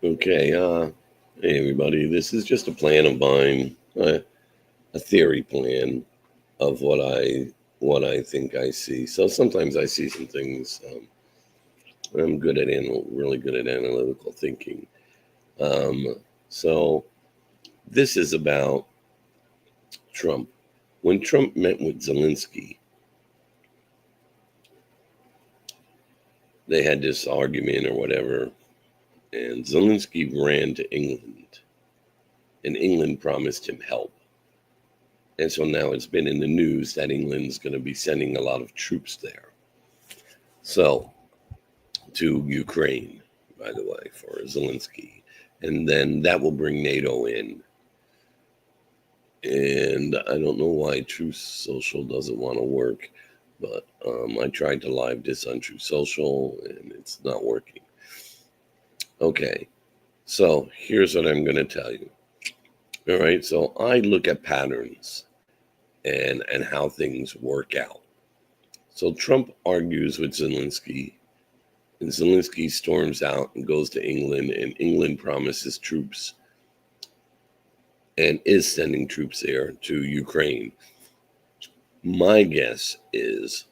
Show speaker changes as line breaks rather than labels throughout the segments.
Okay, hey everybody. This is just a plan of mine, a theory plan of what I think I see. So sometimes I see some things. I'm really good at analytical thinking. Um, so this is about Trump. When Trump met with Zelensky, they had this argument or whatever, and Zelensky ran to England, and England promised him help. And so now it's been in the news that England's going to be sending a lot of troops there. So, to Ukraine, by the way, for Zelensky. And then that will bring NATO in. And I don't know why Truth Social doesn't want to work, but I tried to live this on Truth Social and it's not working. Okay, so here's what I'm going to tell you. All right, so I look at patterns and how things work out. So Trump argues with Zelensky, and Zelensky storms out and goes to England, and England promises troops and is sending troops there to Ukraine. My guess is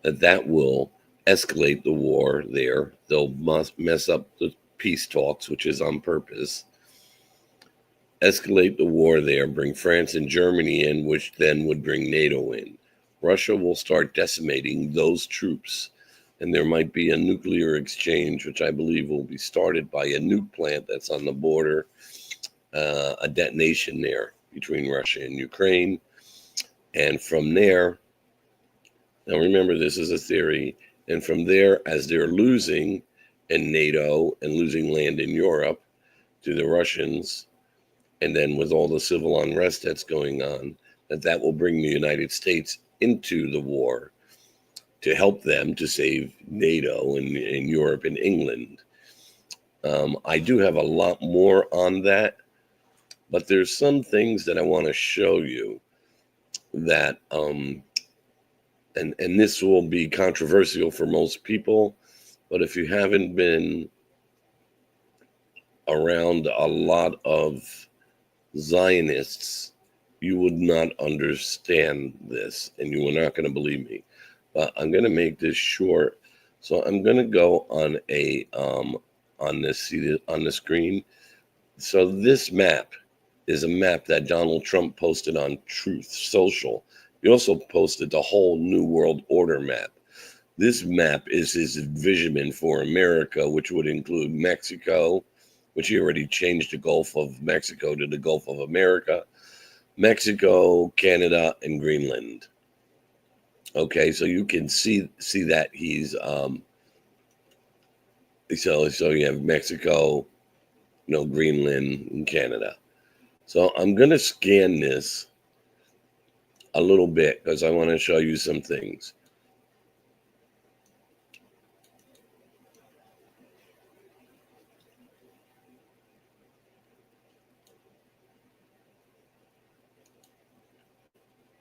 that will escalate the war there. They'll mess up the peace talks, which is on purpose. Escalate the war there, bring France and Germany in, which then would bring NATO in. Russia will start decimating those troops, and there might be a nuclear exchange, which I believe will be started by a nuke plant that's on the border, a detonation there between Russia and Ukraine. And from there, now remember, this is a theory, and from there, as they're losing in NATO and losing land in Europe to the Russians, and then with all the civil unrest that's going on, that will bring the United States into the war to help them to save NATO and Europe and England. I do have a lot more on that, but there's some things that I want to show you that, and this will be controversial for most people, but if you haven't been around a lot of Zionists, you would not understand this, and you are not going to believe me. But I'm going to make this short, so I'm going to go on on the screen. So this map is a map that Donald Trump posted on Truth Social. He also posted the whole New World Order map. This map is his vision for America, which would include Mexico, which he already changed the Gulf of Mexico to the Gulf of America, Mexico, Canada, and Greenland. Okay, so you can see that he's so you have Mexico, Greenland, and Canada. So I'm gonna scan this a little bit because I want to show you some things.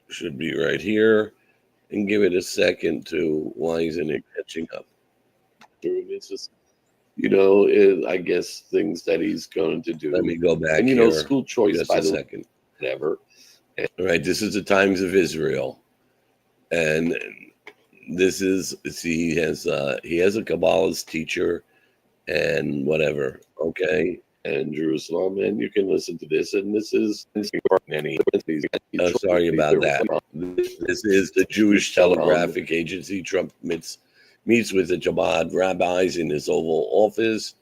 Should be right here, and give it a second to why isn't it catching up? It's just, I guess things that he's going to do. Let me go back. And here, school choice, just by the second. Whatever. All right, this is the Times of Israel, and this is he has a Kabbalist teacher, and whatever. Okay. And Jerusalem, and you can listen to this. And this is sorry about that. This is the Jewish Telegraphic Agency. Trump meets with the Chabad rabbis in his Oval Office.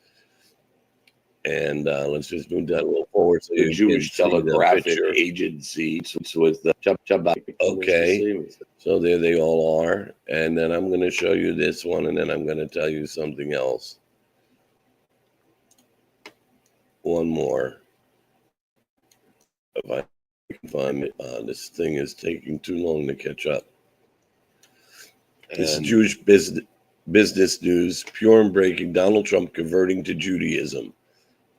And let's just move that a little forward. So the Jewish Telegraphic Agency with the Chabad. Okay, so there they all are. And then I'm going to show you this one, and then I'm going to tell you something else. One more. If I can find it, this thing is taking too long to catch up. This is Jewish business news, pure and breaking. Donald Trump converting to Judaism.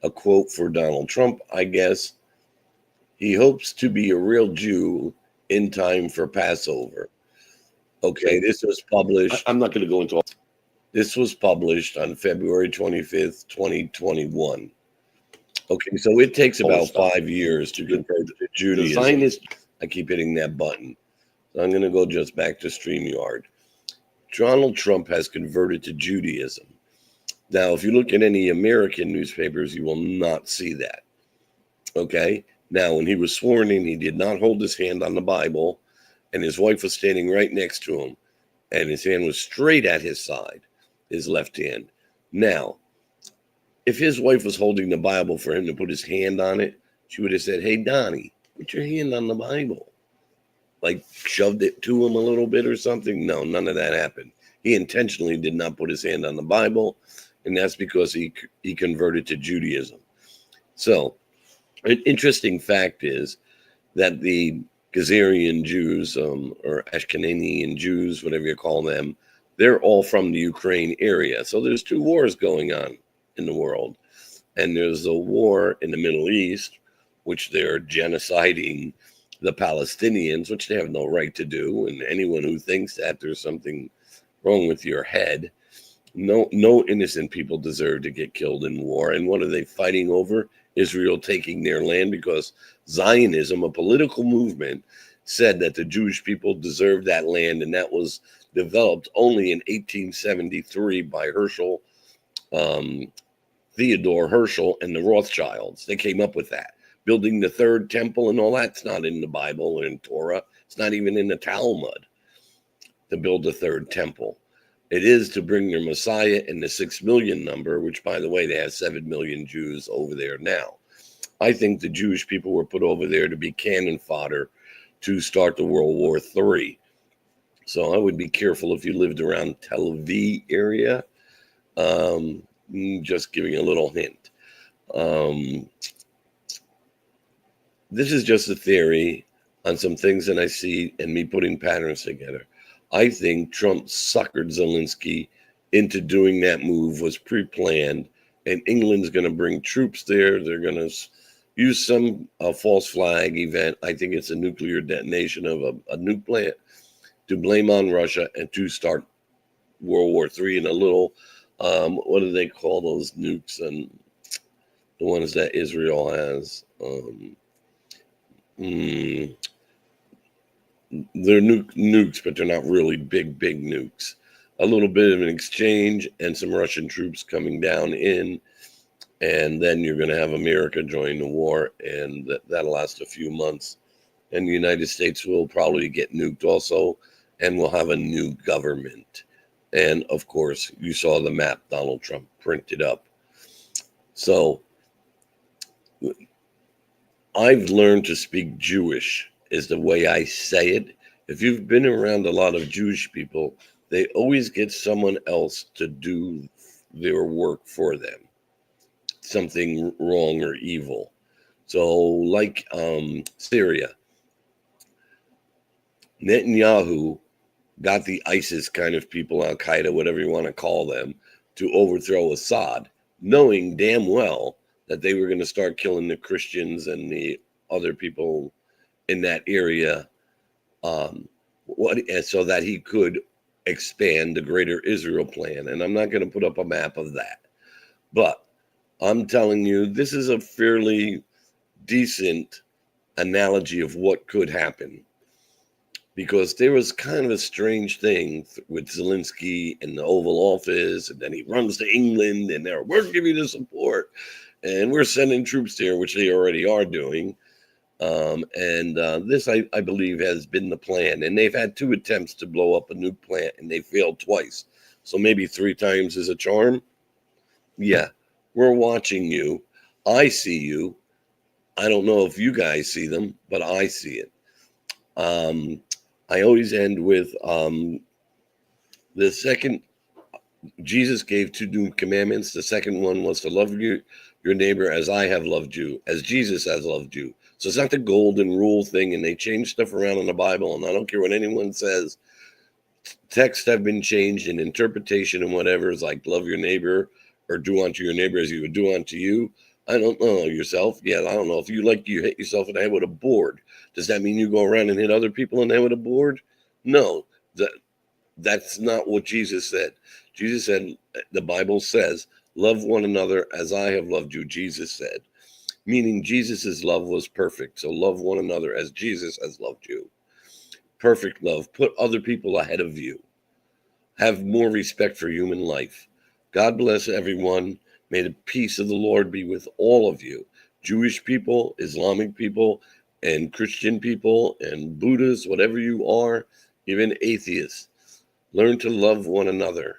A quote for Donald Trump, I guess. He hopes to be a real Jew in time for Passover. Okay, this was published. I'm not going to go into all. This was published on February 25th, 2021. Okay, so it takes about 5 years to convert to Judaism. The Zionist, I keep hitting that button. So I'm going to go just back to StreamYard. Donald Trump has converted to Judaism. Now, if you look at any American newspapers, you will not see that. Okay? Now, when he was sworn in, he did not hold his hand on the Bible, and his wife was standing right next to him, and his hand was straight at his side, his left hand. Now, if his wife was holding the Bible for him to put his hand on it, she would have said, "Hey, Donnie, put your hand on the Bible." Like shoved it to him a little bit or something. No, none of that happened. He intentionally did not put his hand on the Bible, and that's because he converted to Judaism. So, an interesting fact is that the Khazarian Jews, or Ashkenazi Jews, whatever you call them, they're all from the Ukraine area. So there's two wars going on in the world. And there's a war in the Middle East, which they're genociding the Palestinians, which they have no right to do. And anyone who thinks that, there's something wrong with your head. No innocent people deserve to get killed in war. And what are they fighting over? Israel taking their land, because Zionism, a political movement, said that the Jewish people deserved that land, and that was developed only in 1873 by Herschel, Theodore Herschel, and the Rothschilds. They came up with that. Building the third temple and all that's not in the Bible or in Torah. It's not even in the Talmud to build the third temple. It is to bring their Messiah in the 6 million number, which, by the way, they have 7 million Jews over there now. I think the Jewish people were put over there to be cannon fodder to start the World War III. So I would be careful if you lived around Tel Aviv area. Just giving a little hint. This is just a theory on some things that I see and me putting patterns together. I think Trump suckered Zelensky into doing that move, was pre-planned, and England's going to bring troops there. They're going to use some false flag event. I think it's a nuclear detonation of a nuke plant to blame on Russia and to start World War III in a little, what do they call those nukes and the ones that Israel has? They're nukes, but they're not really big nukes. A little bit of an exchange and some Russian troops coming down in, and then you're going to have America join the war, and that'll last a few months. And the United States will probably get nuked also, and we'll have a new government. And, of course, you saw the map Donald Trump printed up. So I've learned to speak Jewish is the way I say it. If you've been around a lot of Jewish people, they always get someone else to do their work for them. Something wrong or evil. So like Syria, Netanyahu got the ISIS kind of people, Al Qaeda, whatever you want to call them, to overthrow Assad, knowing damn well that they were going to start killing the Christians and the other people in that area, so that he could expand the Greater Israel plan. And I'm not going to put up a map of that, but I'm telling you, this is a fairly decent analogy of what could happen, because there was kind of a strange thing with Zelensky in the Oval Office, and then he runs to England, and we're giving you the support, and we're sending troops there, which they already are doing. This, I believe, has been the plan. And they've had 2 attempts to blow up a nuke plant, and they failed twice. So maybe 3 times is a charm. Yeah, we're watching you. I see you. I don't know if you guys see them, but I see it. I always end with the second. Jesus gave 2 new commandments. The second one was to love your neighbor as I have loved you, as Jesus has loved you. So it's not the golden rule thing, and they change stuff around in the Bible, and I don't care what anyone says. Texts have been changed in interpretation and whatever. It's like love your neighbor or do unto your neighbor as you would do unto you. I don't know yourself. Yeah, I don't know. If you hit yourself in the head with a board, does that mean you go around and hit other people in the head with a board? No. That's not what Jesus said. Jesus said, the Bible says, love one another as I have loved you, Jesus said. Meaning Jesus's love was perfect. So love one another as Jesus has loved you. Perfect love. Put other people ahead of you. Have more respect for human life. God bless everyone. May the peace of the Lord be with all of you. Jewish people, Islamic people, and Christian people, and Buddhists, whatever you are, even atheists. Learn to love one another.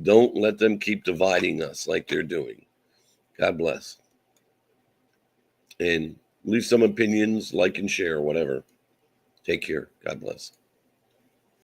Don't let them keep dividing us like they're doing. God bless. And leave some opinions, like and share, whatever. Take care. God bless.